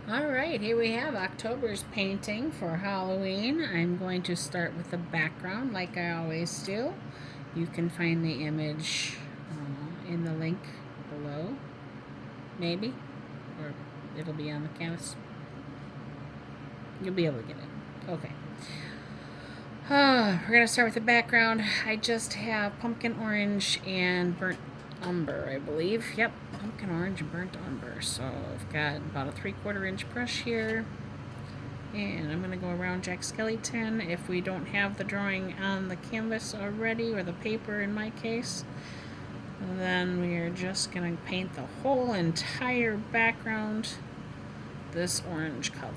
Alright, here we have October's painting for Halloween. I'm going to start with the background like I always do. You can find the image in the link below, maybe, or it'll be on the canvas. You'll be able to get it. Okay. We're going to start with the background. I just have pumpkin orange and burnt umber, I believe. Yep, pumpkin orange and burnt umber. So I've got about a 3/4 inch brush here. And I'm going to go around Jack Skellington. If we don't have the drawing on the canvas already, or the paper in my case, then we are just going to paint the whole entire background this orange color.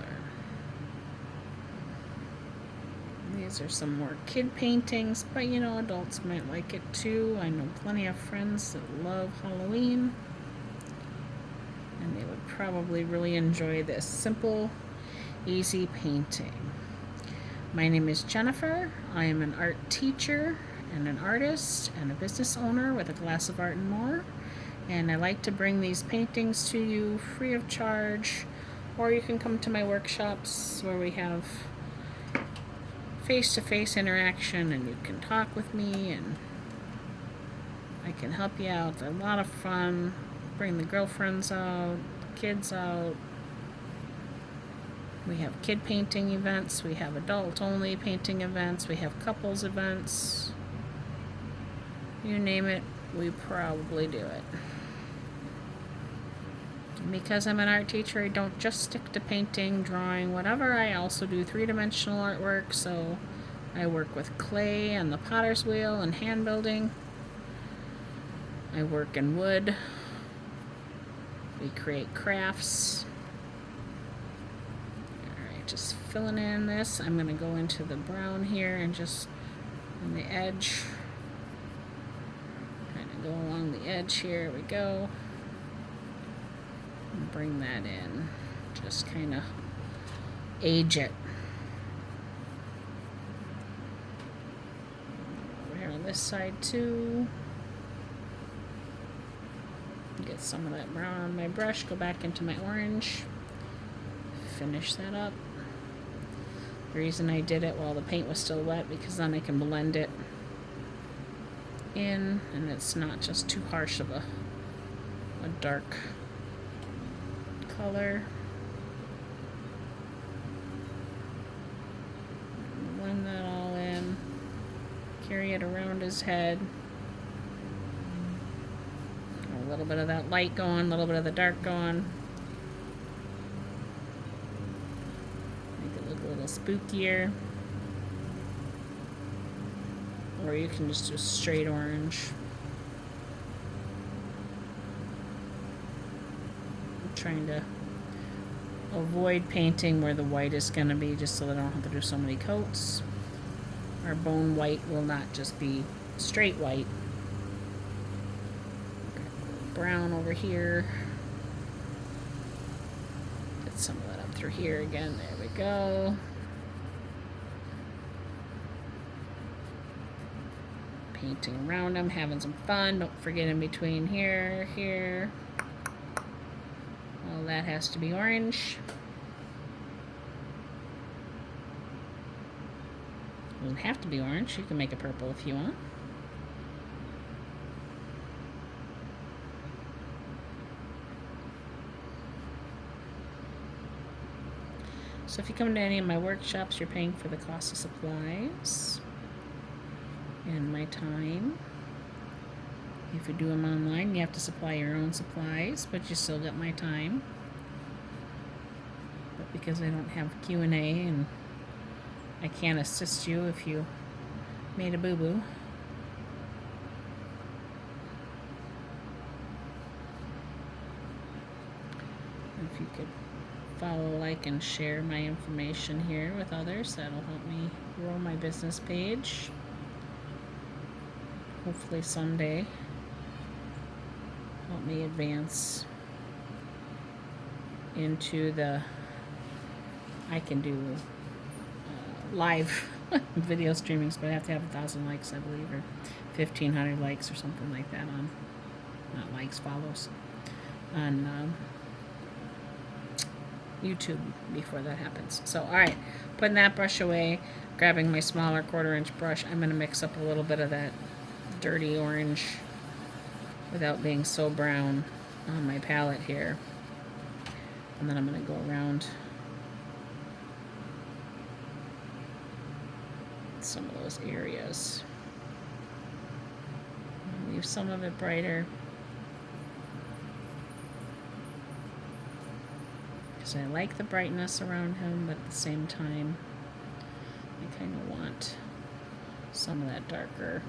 These are some more kid paintings, but you know, adults might like it too. I know plenty of friends that love Halloween, and they would probably really enjoy this simple, easy painting. My name is Jennifer. I am an art teacher and an artist and a business owner with a glass of art and more. And I like to bring these paintings to you free of charge, or you can come to my workshops where we have face-to-face interaction and you can talk with me and I can help you out. They're a lot of fun. Bring the girlfriends out, kids out. We have kid painting events, we have adult only painting events, we have couples events. You name it, we probably do it. Because I'm an art teacher, I don't just stick to painting, drawing, whatever. I also do three-dimensional artwork, so I work with clay and the potter's wheel and hand building. I work in wood. We create crafts. Alright, just filling in this. I'm going to go into the brown here and just on the edge. Kind of go along the edge here. We go. Bring that in. Just kind of age it. Over here on this side too. Get some of that brown on my brush. Go back into my orange. Finish that up. The reason I did it while the paint was still wet because then I can blend it in and it's not just too harsh of a dark color. Blend that all in. Carry it around his head. A little bit of that light going, a little bit of the dark going. Make it look a little spookier. Or you can just do straight orange. I'm trying to avoid painting where the white is going to be just so that I don't have to do so many coats. Our bone white will not just be straight white. Brown over here. Get some of that up through here again. There we go. Painting around them, having some fun. Don't forget in between here. All that has to be orange. It doesn't have to be orange. You can make it purple if you want. So if you come to any of my workshops, you're paying for the cost of supplies and my time. If you do them online, you have to supply your own supplies, but you still get my time. But because I don't have Q&A and I can't assist you if you made a boo-boo. If you could follow, like, and share my information here with others, that'll help me grow my business page. Hopefully someday help me advance into the I can do live video streamings, but I have to have 1,000 likes, I believe, or 1,500 likes or something like that on, not likes, follows, on YouTube before that happens. So, all right, putting that brush away, grabbing my smaller 1/4-inch brush, I'm going to mix up a little bit of that dirty orange without being so brown on my palette here. And then I'm going to go around some of those areas. Leave some of it brighter. Because I like the brightness around him, but at the same time, I kind of want some of that darker.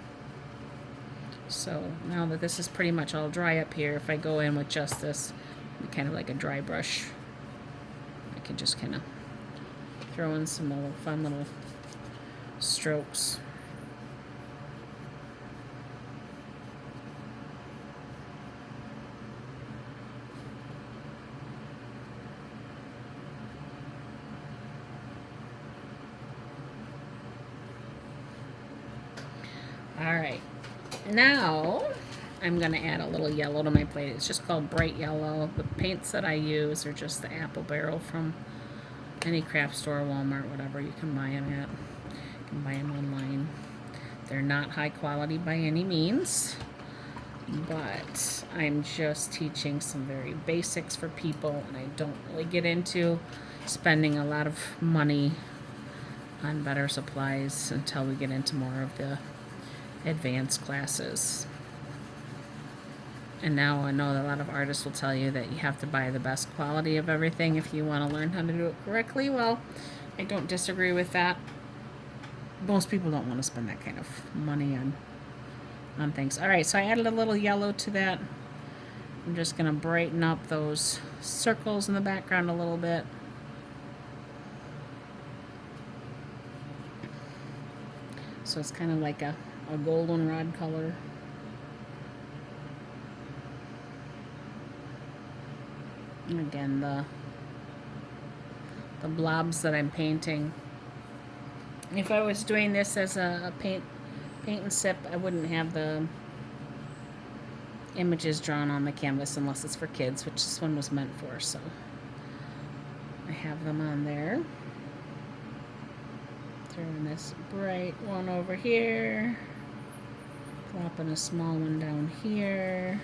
So now that this is pretty much all dry up here, if I go in with just this, kind of like a dry brush, I can just kind of throw in some little fun little strokes. All right, now I'm going to add a little yellow to my plate. It's just called Bright Yellow. The paints that I use are just the Apple Barrel from any craft store, Walmart, whatever you can buy them at. You can buy them online. They're not high quality by any means, but I'm just teaching some very basics for people, and I don't really get into spending a lot of money on better supplies until we get into more of the advanced classes. And now I know that a lot of artists will tell you that you have to buy the best quality of everything if you want to learn how to do it correctly. Well, I don't disagree with that. Most people don't want to spend that kind of money on things. All right, so I added a little yellow to that. I'm just going to brighten up those circles in the background a little bit. So it's kind of like a goldenrod color. And again, the blobs that I'm painting. If I was doing this as a paint and sip, I wouldn't have the images drawn on the canvas unless it's for kids, which this one was meant for, so I have them on there. Throwing this bright one over here. Plopping a small one down here.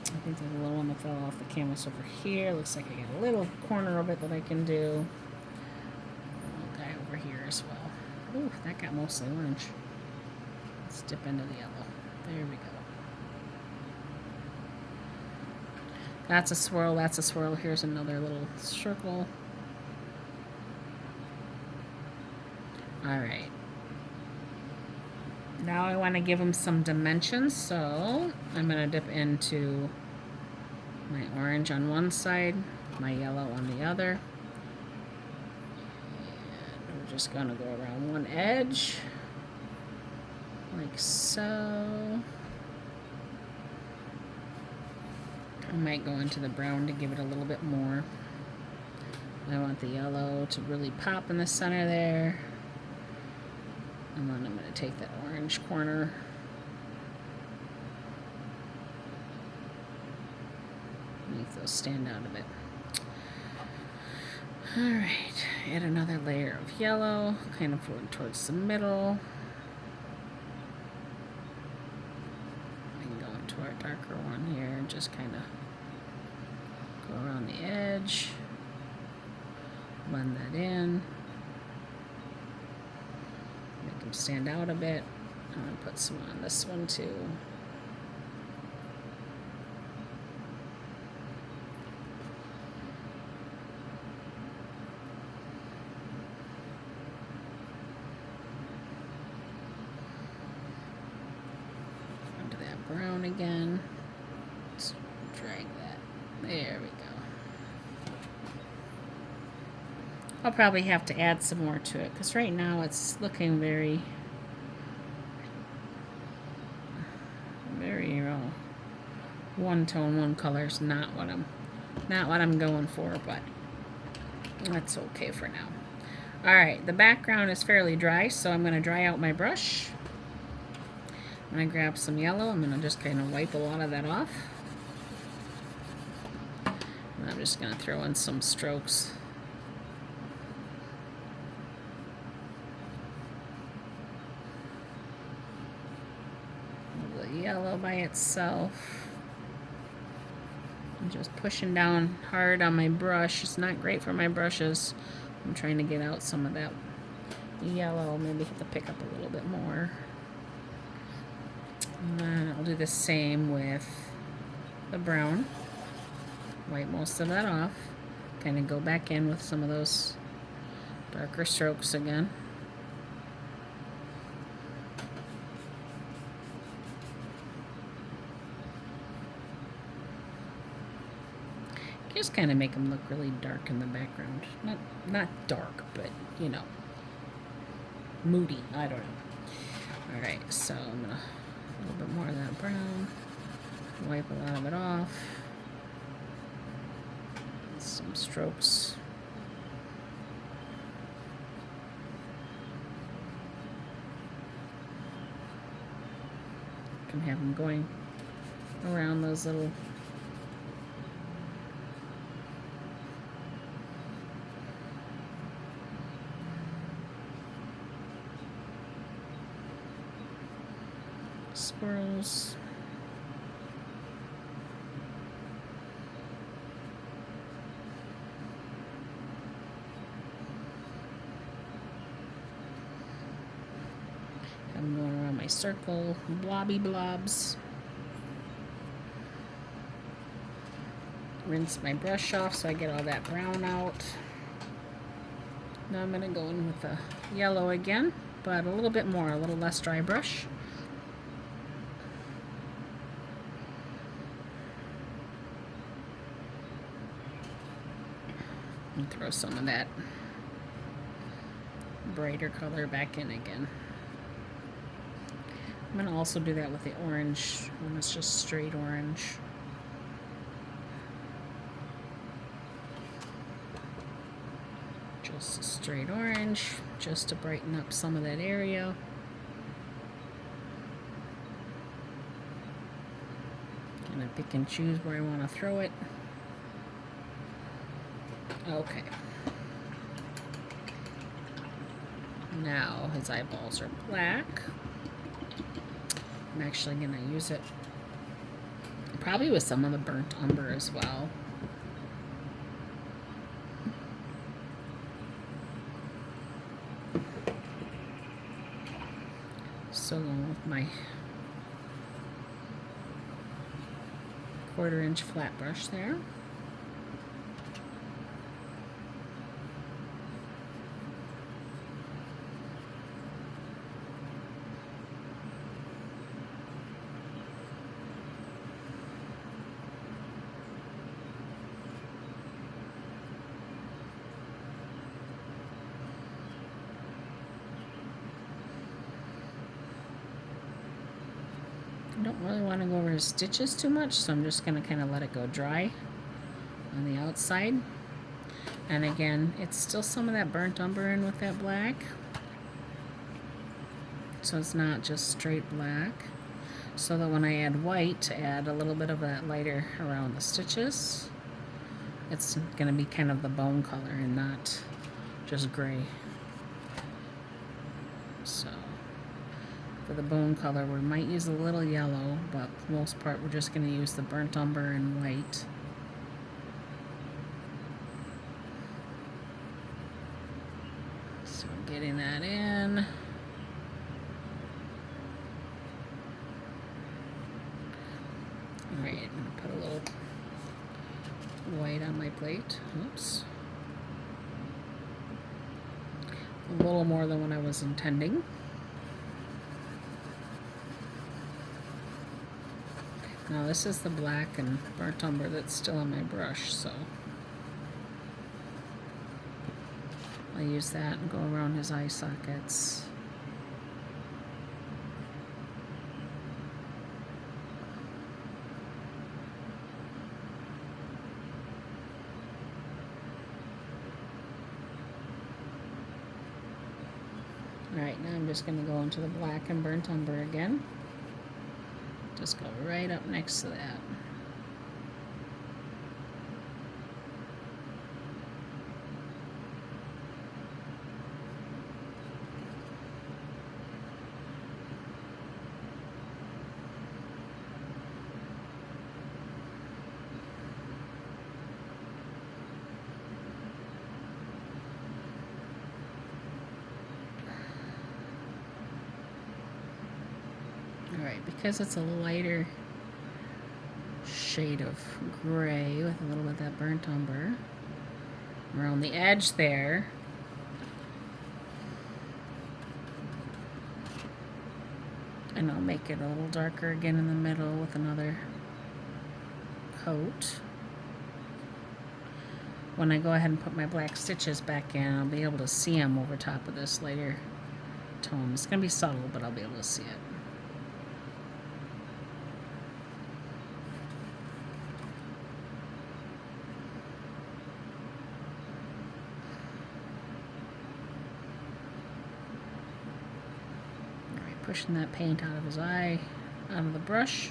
I think there's a little one that fell off the canvas over here. Looks like I got a little corner of it that I can do. A little guy over here as well. Ooh, that got mostly orange. Let's dip into the yellow. There we go. That's a swirl, that's a swirl. Here's another little circle. Alright. Now I want to give them some dimensions, so I'm going to dip into my orange on one side, my yellow on the other. And we're just going to go around one edge, like so. I might go into the brown to give it a little bit more. I want the yellow to really pop in the center there. And then I'm going to take that orange corner. Make those stand out a bit. Alright, add another layer of yellow, kind of towards the middle. We can go into our darker one here and just kind of go around the edge. Blend that in. Make them stand out a bit. I'm going to put some on this one too. Onto that brown again. Let's drag that. There we go. I'll probably have to add some more to it because right now it's looking very one tone, one color is not what I'm going for, but that's okay for now. All right, the background is fairly dry, so I'm going to dry out my brush. I'm going to grab some yellow. I'm going to just kind of wipe a lot of that off. And I'm just going to throw in some strokes. The yellow by itself. I'm just pushing down hard on my brush. It's not great for my brushes. I'm trying to get out some of that yellow. Maybe have to pick up a little bit more. And then I'll do the same with the brown. Wipe most of that off. Kind of go back in with some of those darker strokes again. Just kind of make them look really dark in the background. Not dark, but you know, moody. I don't know. All right, so I'm gonna a little bit more of that brown. Wipe a lot of it off. Some strokes. Can have them going around those little swirls. I'm going around my circle, blobby blobs. Rinse my brush off so I get all that brown out. Now I'm going to go in with the yellow again, but a little bit more, a little less dry brush. And throw some of that brighter color back in again. I'm going to also do that with the orange when it's just straight orange. Just a straight orange, just to brighten up some of that area. And I pick and choose where I want to throw it. Okay. Now his eyeballs are black. I'm actually going to use it probably with some of the burnt umber as well. So with my 1/4 inch flat brush there. I don't really want to go over his stitches too much, so I'm just going to kind of let it go dry on the outside. And again, it's still some of that burnt umber in with that black, so it's not just straight black, so that when I add white to add a little bit of that lighter around the stitches, it's going to be kind of the bone color and not just gray. So for the bone color, we might use a little yellow, but for the most part, we're just going to use the burnt umber and white. So getting that in. Alright, I'm going to put a little white on my plate. Oops. A little more than what I was intending. Now this is the black and burnt umber that's still in my brush, so I'll use that and go around his eye sockets. Alright, now I'm just going to go into the black and burnt umber again. Just go right up next to that. right, because it's a lighter shade of gray with a little bit of that burnt umber around the edge there. And I'll make it a little darker again in the middle with another coat. When I go ahead and put my black stitches back in, I'll be able to see them over top of this lighter tone. It's going to be subtle, but I'll be able to see it. Alright, pushing that paint out of his eye, out of the brush.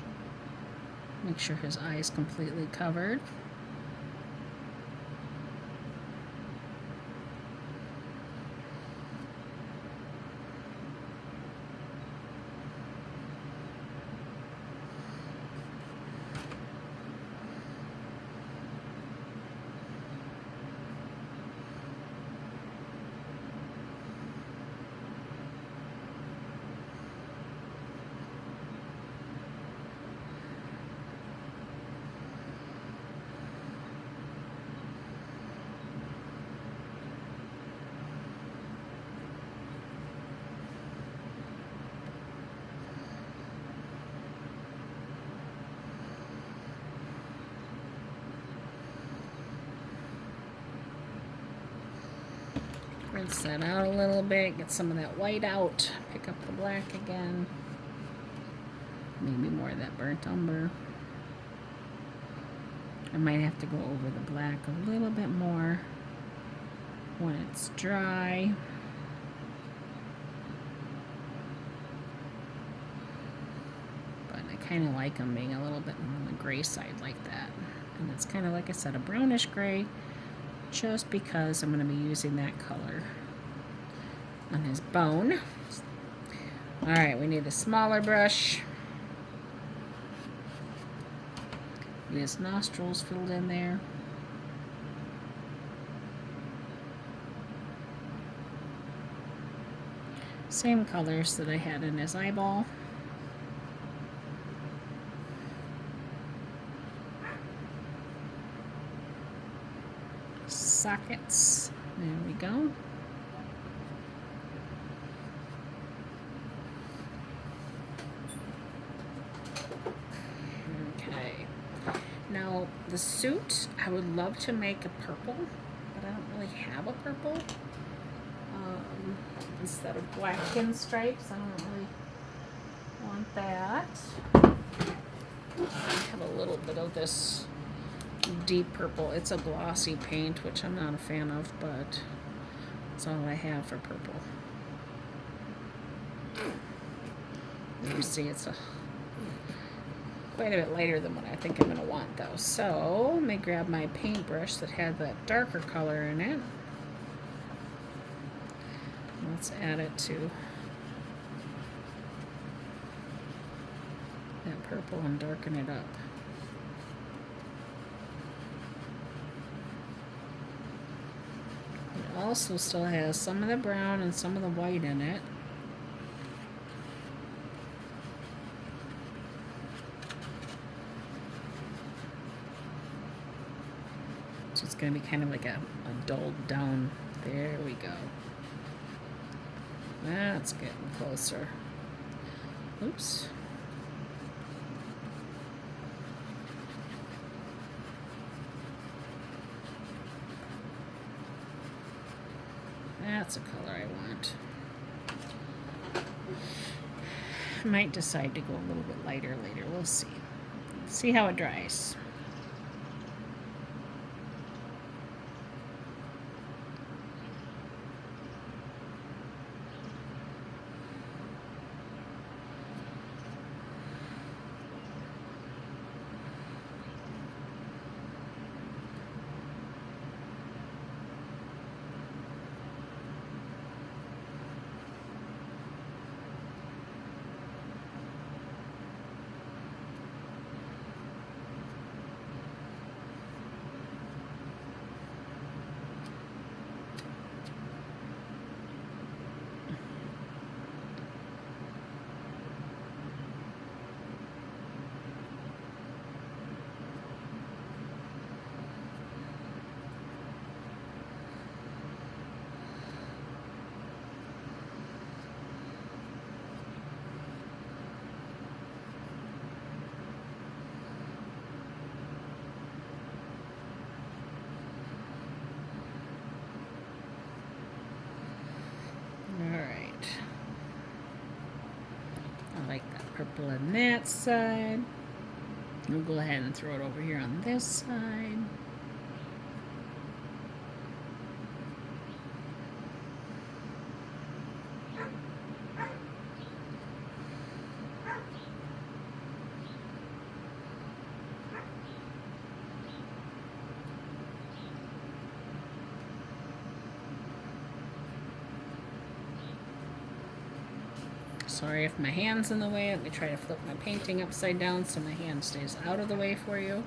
Make sure his eye is completely covered. Rinse that out a little bit, get some of that white out, pick up the black again, maybe more of that burnt umber. I might have to go over the black a little bit more when it's dry. But I kind of like them being a little bit more on the gray side like that. And it's kind of, like I said, a brownish gray, just because I'm going to be using that color on his bone. Alright, we need a smaller brush. Get his nostrils filled in there. Same colors that I had in his eyeball. Sockets. There we go. Okay. Now, the suit, I would love to make a purple, but I don't really have a purple. Instead of black pinstripes, I don't really want that. I have a little bit of this deep purple. It's a glossy paint, which I'm not a fan of, but that's all I have for purple. You see, it's quite a bit lighter than what I think I'm going to want, though. So let me grab my paintbrush that had that darker color in it. Let's add it to that purple and darken it up. It also still has some of the brown and some of the white in it. So it's going to be kind of like a dulled down. There we go. That's getting closer. Oops. That's a color I want. I might decide to go a little bit lighter later. We'll see. See how it dries. purple on that side. We'll go ahead and throw it over here on this side. Sorry if my hand's in the way. Let me try to flip my painting upside down so my hand stays out of the way for you.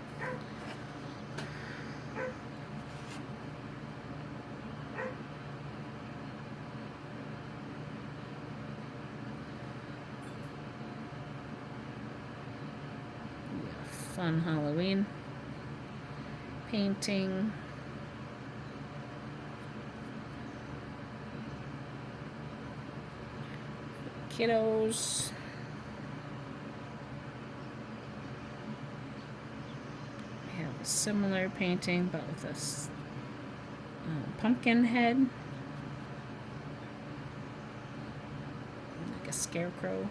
Fun Halloween painting. Kiddos. We have a similar painting but with this pumpkin head. Like a scarecrow.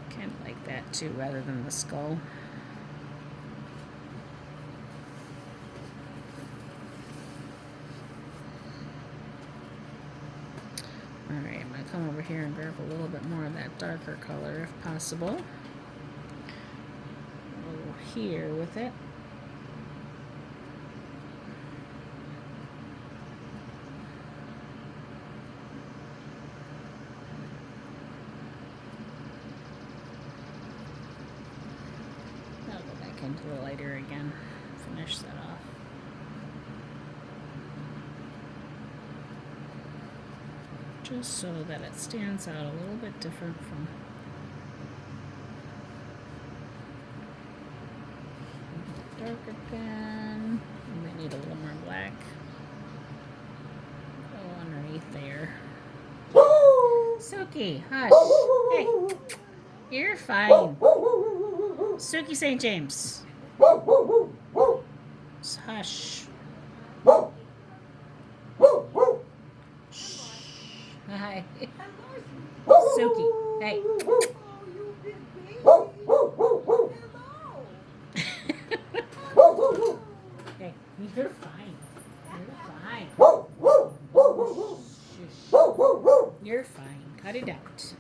Kind of like that too, rather than the skull. Alright, I'm going to come over here and grab a little bit more of that darker color if possible. Over here with it. I'll go back into the lighter again, finish that off. Just so that it stands out a little bit different from darker pen. We might need a little more black. Go underneath there. Suki, hush. Hey, you're fine. Suki St. James. Hush. Hi. Suki, hey. Hey, you're fine. You're fine. Shush. You're fine. Cut it out.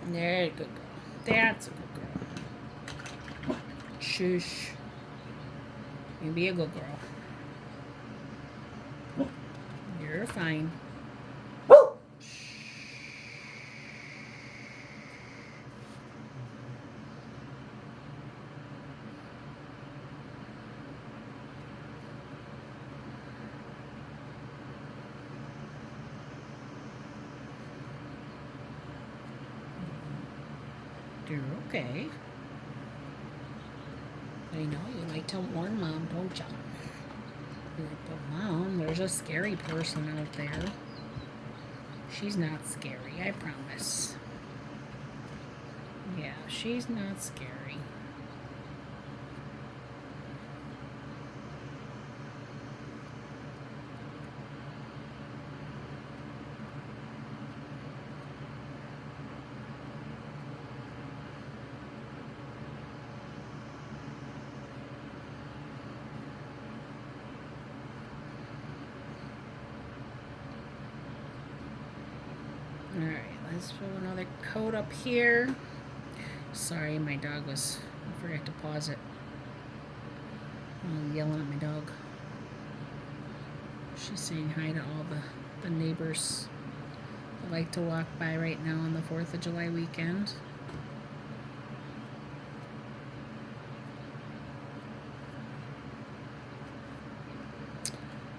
There, good girl. That's a good girl. Shush. You be a good girl. You're fine. You're okay. I know you like to warn Mom, don't you? You're like, but Mom, there's a scary person out there. She's not scary, I promise. Yeah, she's not scary. Alright, let's throw another coat up here. Sorry, my dog was, I forgot to pause it. I'm yelling at my dog. She's saying hi to all the neighbors that like to walk by right now on the 4th of July weekend.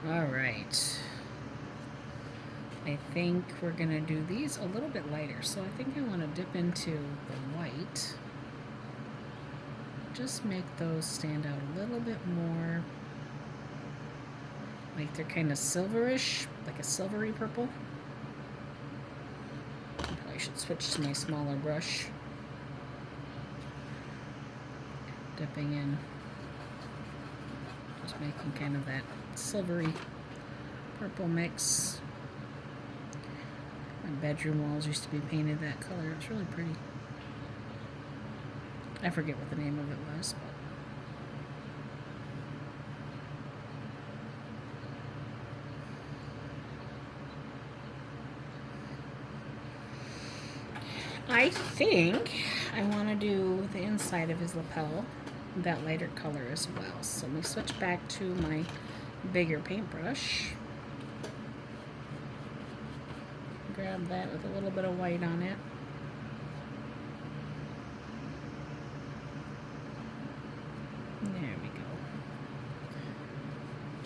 Alright. I think we're going to do these a little bit lighter. So I think I want to dip into the white. Just make those stand out a little bit more. Like they're kind of silverish, like a silvery purple. I probably should switch to my smaller brush. Dipping in. Just making kind of that silvery purple mix. My bedroom walls used to be painted that color. It was really pretty. I forget what the name of it was, but I think I want to do the inside of his lapel that lighter color as well. So let me switch back to my bigger paintbrush. Grab that with a little bit of white on it. There we go.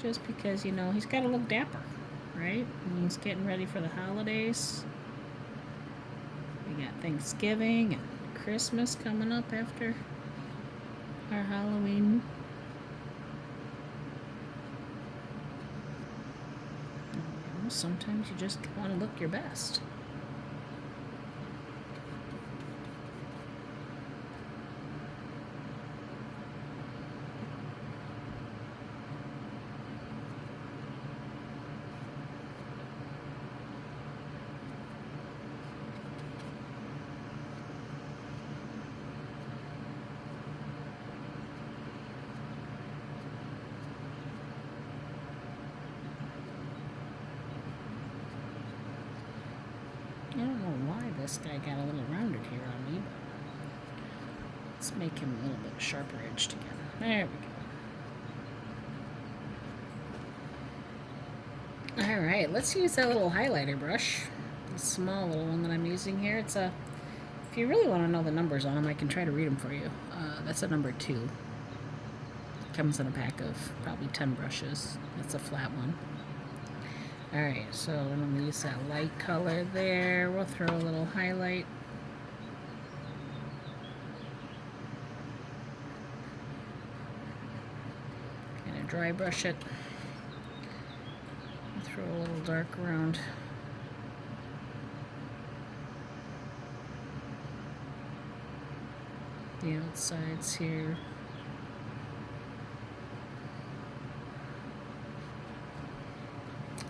Just because, you know, he's got to look dapper, right? And he's getting ready for the holidays. We got Thanksgiving and Christmas coming up after our Halloween. You know, sometimes you just want to look your best. I don't know why this guy got a little rounded here on me, but let's make him a little bit sharper edged again. There we go. Alright, let's use that little highlighter brush. The small little one that I'm using here. It's a, if you really want to know the numbers on them, I can try to read them for you. That's a number 2. Comes in a pack of probably 10 brushes. That's a flat one. Alright, so I'm going to use that light color there. We'll throw a little highlight. Kind of dry brush it. Throw a little dark around the outsides here.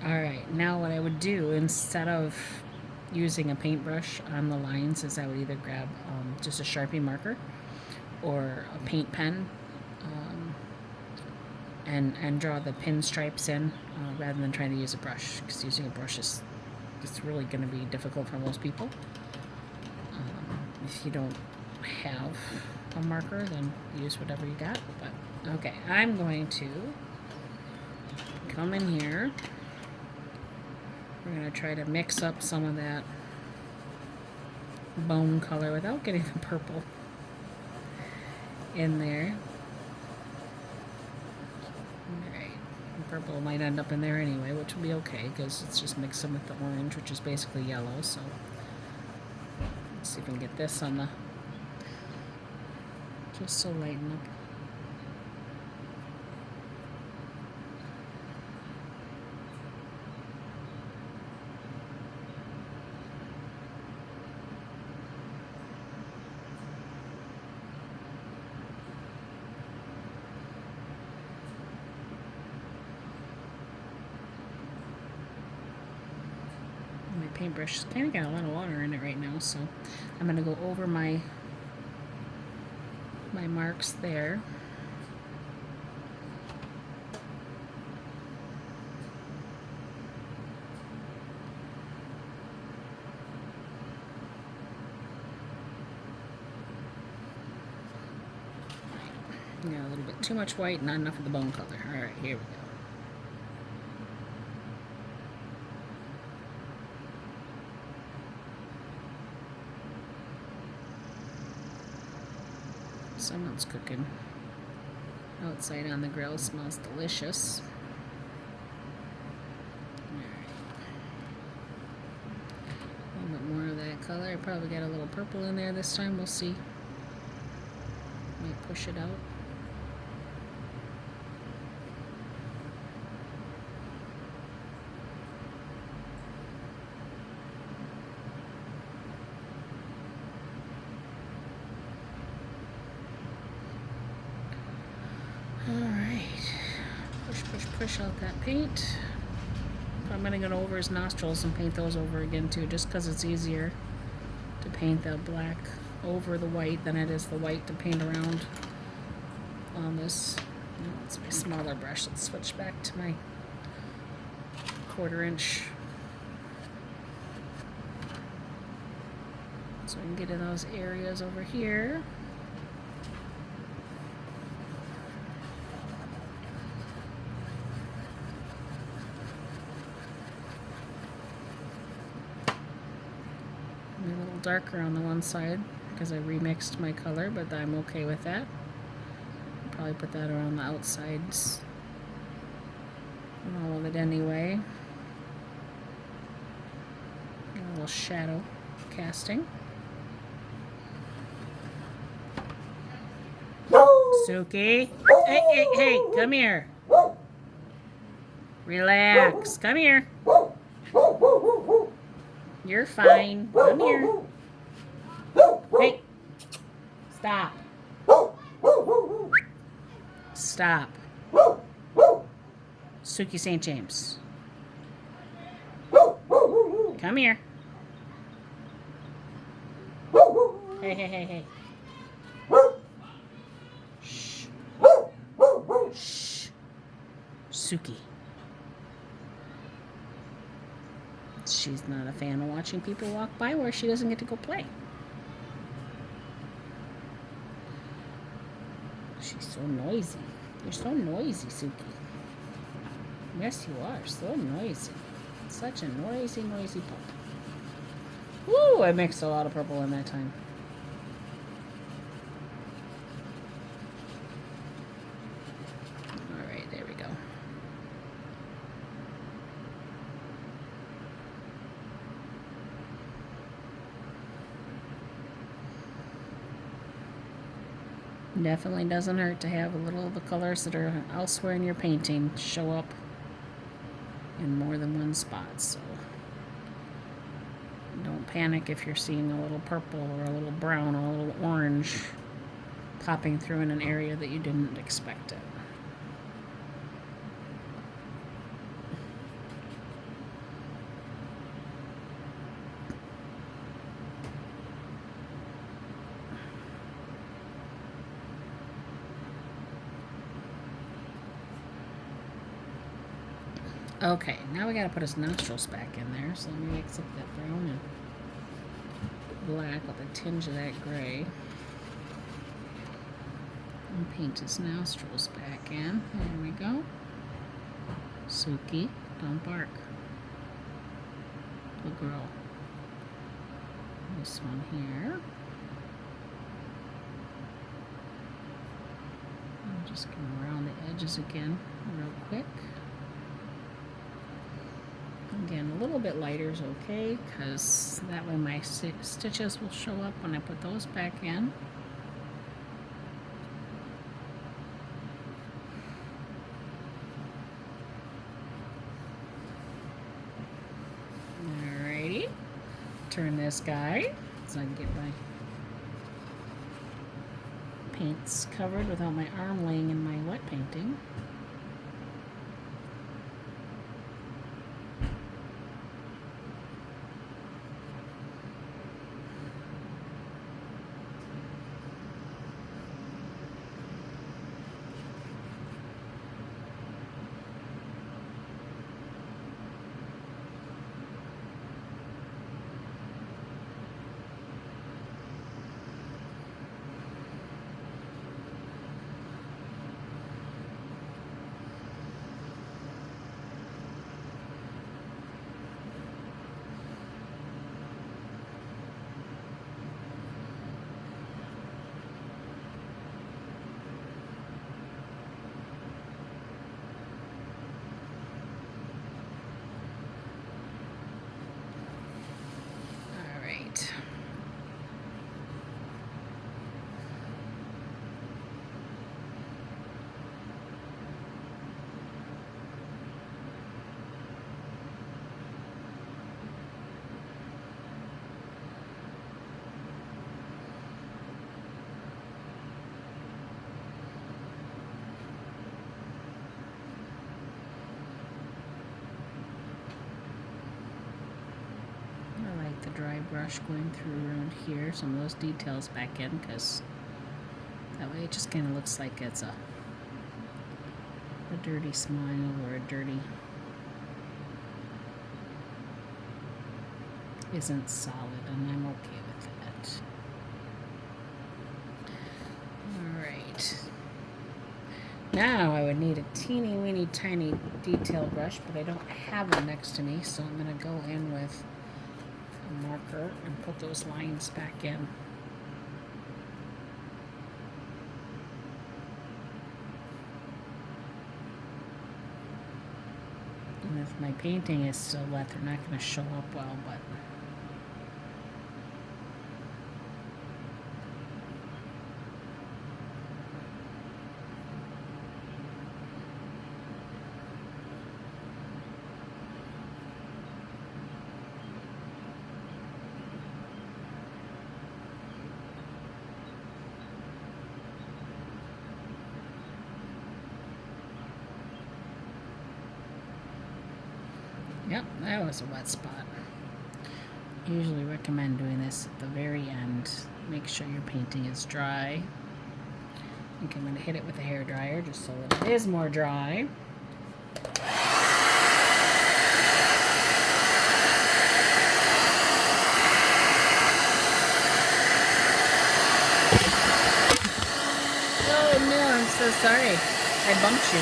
Alright, now what I would do instead of using a paintbrush on the lines is I would either grab just a Sharpie marker or a paint pen and draw the pinstripes in rather than trying to use a brush, because using a brush is it's really going to be difficult for most people. If you don't have a marker, then use whatever you got. But okay, I'm going to come in here. We're going to try to mix up some of that bone color without getting the purple in there. Alright, the purple might end up in there anyway, which will be okay because it's just mixing with the orange, which is basically yellow. So let's see if we can get this on the, just to lighten up. My paintbrush has kind of got a lot of water in it right now, so I'm going to go over my marks there. Yeah, a little bit too much white, not enough of the bone color. Alright, here we go. Someone's cooking outside on the grill. Smells delicious. Alright. A little bit more of that color. I probably got a little purple in there this time. We'll see. Might push it out. Alright, push out that paint. I'm going to go over his nostrils and paint those over again too, just because it's easier to paint the black over the white than it is the white to paint around on this. It's my smaller brush. Let's switch back to my 1/4 inch. So I can get in those areas over here. A little darker on the one side because I remixed my color, but I'm okay with that. I'll probably put that around the outsides and all of it anyway. A little shadow casting. Suki, hey, come here. Relax, come here. You're fine. Come here. Hey, stop. Stop. Suki St. James. Come here. Hey. Shh. Shh. Suki. She's not a fan of watching people walk by where she doesn't get to go play. She's so noisy. You're so noisy, Suki. Yes, you are. So noisy. Such a noisy pup. Woo! I mixed a lot of purple in that time. Alright, there we go. Definitely doesn't hurt to have a little of the colors that are elsewhere in your painting show up in more than one spot, so don't panic if you're seeing a little purple or a little brown or a little orange popping through in an area that you didn't expect it. Okay, now we gotta put his nostrils back in there, so let me mix up that brown and black with a tinge of that gray. And paint his nostrils back in. There we go. Suki, don't bark. Good girl. This one here. I'm just going around the edges again real quick. Again, a little bit lighter is okay, because that way my stitches will show up when I put those back in. Alrighty. Turn this guy so I can get my paints covered without my arm laying in my wet painting. brush going through around here, some of those details back in, because that way it just kind of looks like it's a dirty smile or a dirty isn't solid, and I'm okay with that. Alright. Now I would need a teeny weeny tiny detail brush, but I don't have one next to me, so I'm going to go in with a marker and put those lines back in. And if my painting is still wet, they're not going to show up well, but yep, that was a wet spot. I usually recommend doing this at the very end. Make sure your painting is dry. I think I'm going to hit it with a hairdryer just so that it is more dry. Oh no, I'm so sorry. I bumped you.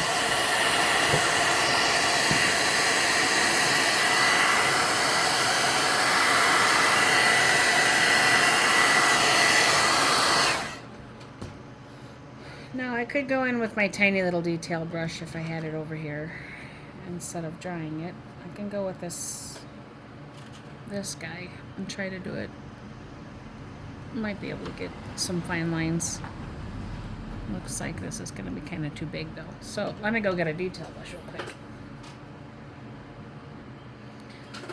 Now I could go in with my tiny little detail brush if I had it over here instead of drying it. I can go with this guy and try to do it. Might be able to get some fine lines. Looks like this is going to be kind of too big though. So let me go get a detail brush real quick.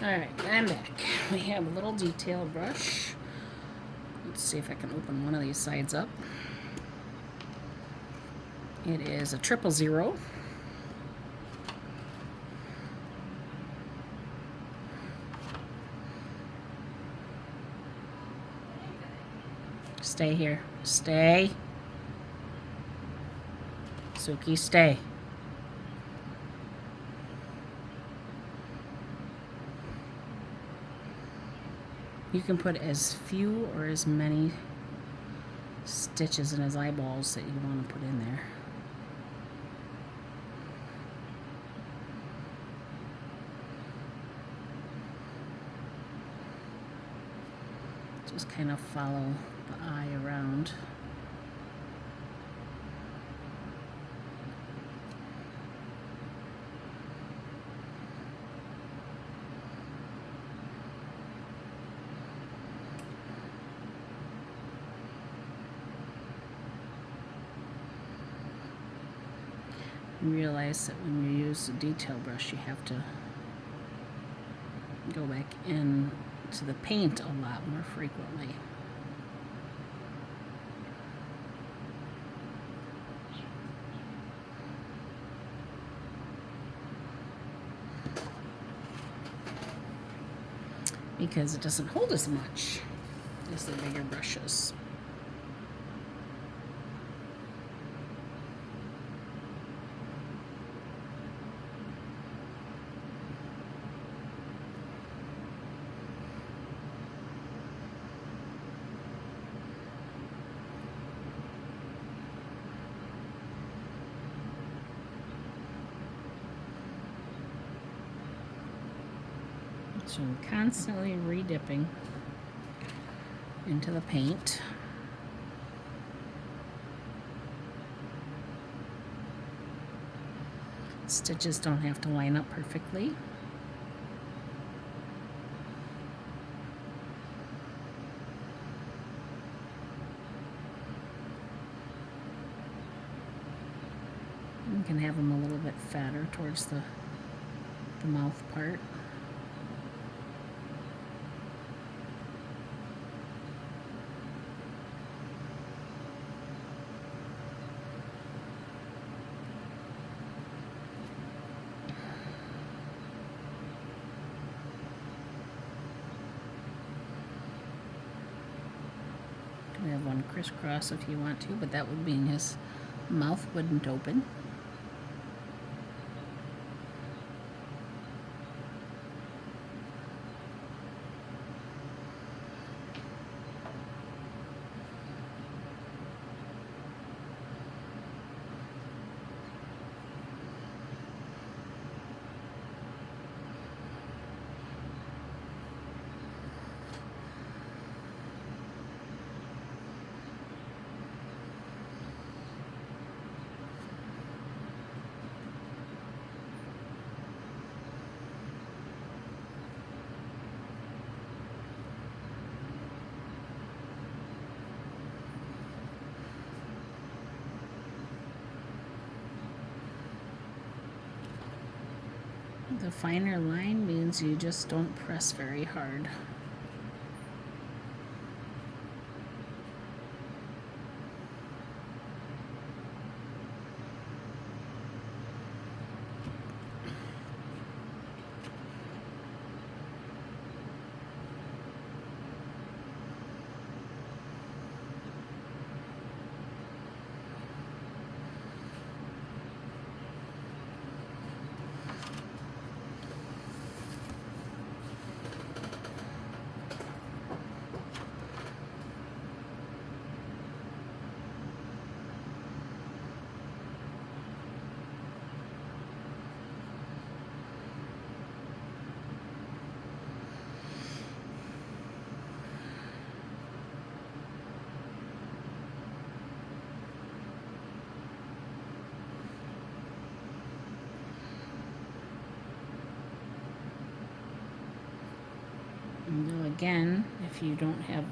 Alright, I'm back. We have a little detail brush. Let's see if I can open one of these sides up. It is a 000. Stay here. Stay. Suki, stay. You can put as few or as many stitches in his eyeballs that you want to put in there. Just kind of follow the eye around. Realize that when you use a detail brush, you have to go back in to the paint a lot more frequently. Because it doesn't hold as much as the bigger brushes. So I'm constantly re-dipping into the paint. Stitches don't have to line up perfectly. You can have them a little bit fatter towards the mouth part. crisscross if you want to, but that would mean his mouth wouldn't open. The finer line means you just don't press very hard. Now again, if you don't have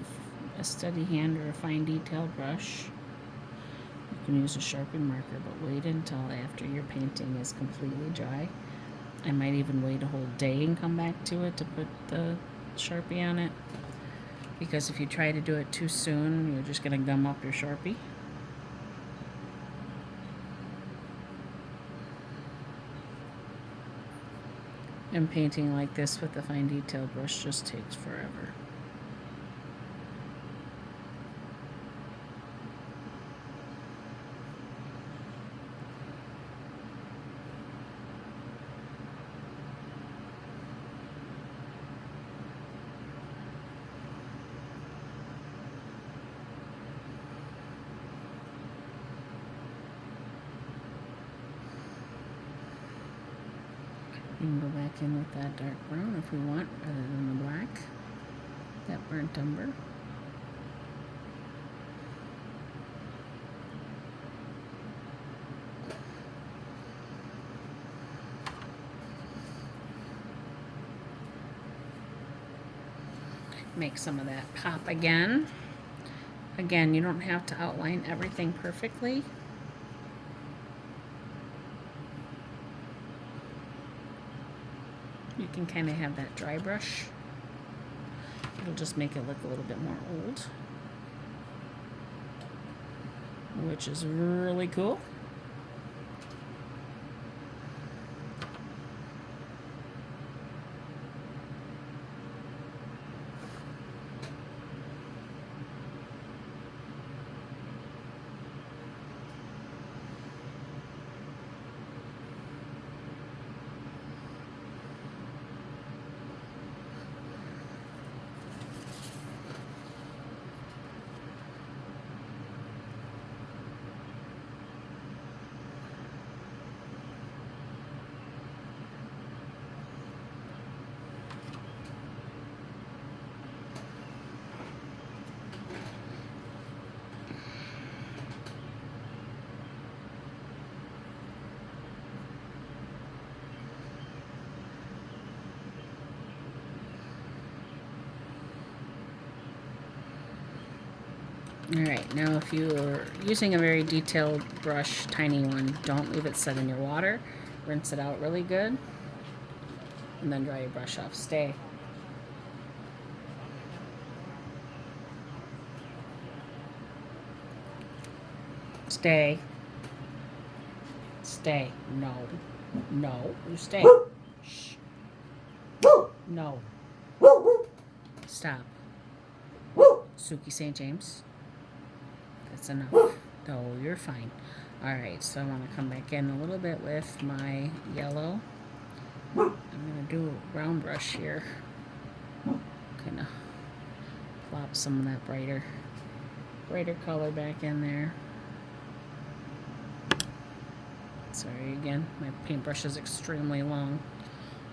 a steady hand or a fine detail brush, you can use a sharpen marker, but wait until after your painting is completely dry. I might even wait a whole day and come back to it to put the Sharpie on it, because if you try to do it too soon, you're just going to gum up your Sharpie. And painting like this with a fine detail brush just takes forever. You can go back in with that dark brown if we want, rather than the black, that burnt umber. Make some of that pop again. Again, you don't have to outline everything perfectly. You can kind of have that dry brush. It'll just make it look a little bit more old, which is really cool. Alright, now if you're using a very detailed brush, tiny one, don't leave it set in your water. Rinse it out really good, and then dry your brush off. Stay. Stay. Stay. No. No. You stay. Shh. No. Stop. Suki St. James. That's enough. Oh, you're fine. Alright, so I want to come back in a little bit with my yellow. I'm going to do a round brush here. Kind of plop some of that brighter color back in there. Sorry again, my paintbrush is extremely long.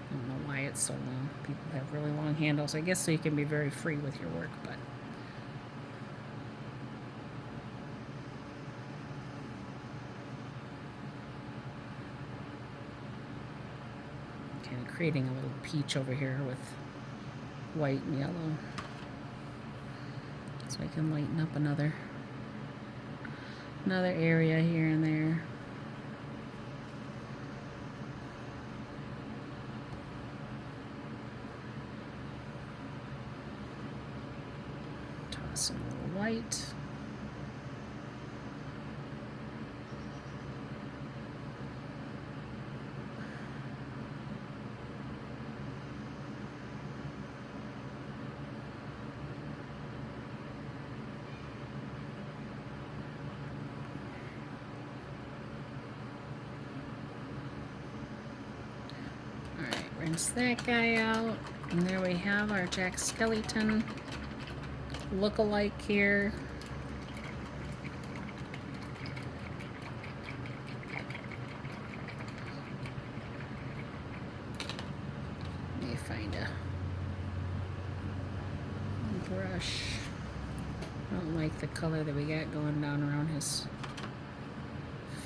I don't know why it's so long. People have really long handles, I guess, so you can be very free with your work, but kind of creating a little peach over here with white and yellow. So I can lighten up another area here and there. Toss in a little white. Rinse that guy out, and there we have our Jack Skellington look-alike here. Let me find a brush. I don't like the color that we got going down around his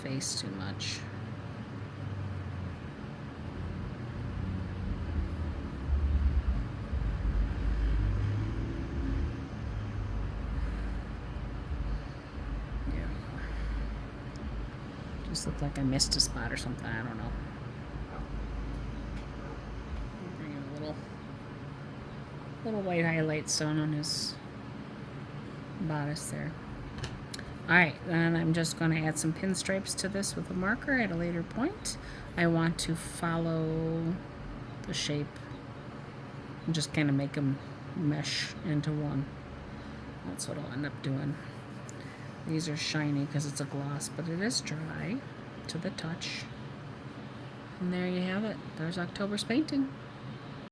face too much. Just looked like I missed a spot or something. I don't know. Bring in a little white highlight sewn on his bodice there. Alright, then I'm just going to add some pinstripes to this with a marker at a later point. I want to follow the shape and just kind of make them mesh into one. That's what I'll end up doing. These are shiny because it's a gloss, but it is dry to the touch. And there you have it. There's October's painting.